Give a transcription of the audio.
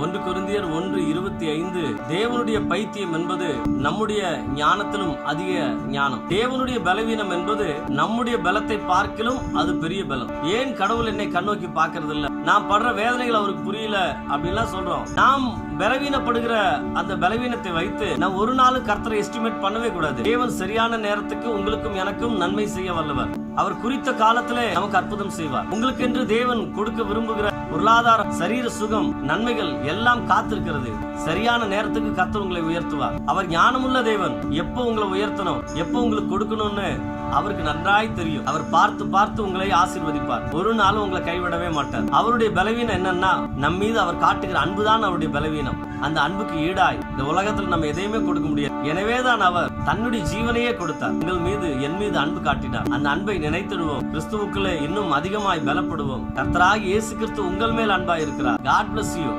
1 கொரிந்தியர் 1:25 தேவனுடைய பைத்தியம் என்பது நம்முடைய ஞானத்திலும் அதிக ஞானம். தேவனுடைய பலவீனம் என்பது நம்முடைய பலத்தை பார்க்கிலும் அது பெரிய பலம். ஏன் கடவுள் என்னை கண்ணோக்கி பார்க்கறது இல்ல, நான் படுற வேதனைகள் அவருக்கு புரியல அப்படின்லாம் சொல்றோம். நாம் பலவீனப்படுகிற அந்த பலவீனத்தை வைத்து நாம் ஒரு நாளும் கர்த்தரை எஸ்டிமேட் பண்ணவே கூடாது. தேவன் சரியான நேரத்துக்கு உங்களுக்கும் எனக்கும் நன்மை செய்ய வல்லவர். அவர் குறித்த காலத்திலே நமக்கு அற்புதம் செய்வார். உங்களுக்கு என்று தேவன் கொடுக்க விரும்புகிற பொருளாதார, சரீர சுகம், நன்மைகள் எல்லாம் காத்திருக்கிறது. சரியான நேரத்துக்கு கர்த்தர் உங்களை உயர்த்துவார். அவர் ஞானமுள்ள தேவன். எப்போ உங்களை உயர்த்தணும், எப்போ உங்களுக்கு கொடுக்கணும்னு அவருக்கு நன்றாய் தெரியும். அவர் பார்த்து பார்த்து உங்களை ஆசீர்வதிப்பார். ஒரு நாளும் உங்களை கைவிடவே மாட்டார். அவருடைய பலவீனம் என்னன்னா, நம் மீது அவர் காட்டுகிற அன்புதான் அவருடைய பலவீனம். அந்த அன்புக்கு ஈடாய் இந்த உலகத்தில் நம்ம எதையுமே கொடுக்க முடியாது. எனவேதான் அவர் தன்னுடைய ஜீவனையே கொடுத்தார். உங்கள் மீது, என் மீது அன்பு காட்டினார். அந்த அன்பை நினைத்திடுவோம். கிறிஸ்துவுக்குள்ளே இன்னும் அதிகமாய் பலப்படுவோம். கர்த்தராகிய இயேசு கிறிஸ்து உங்கள் மேல் அன்பாய் இருக்கிறார். God bless you.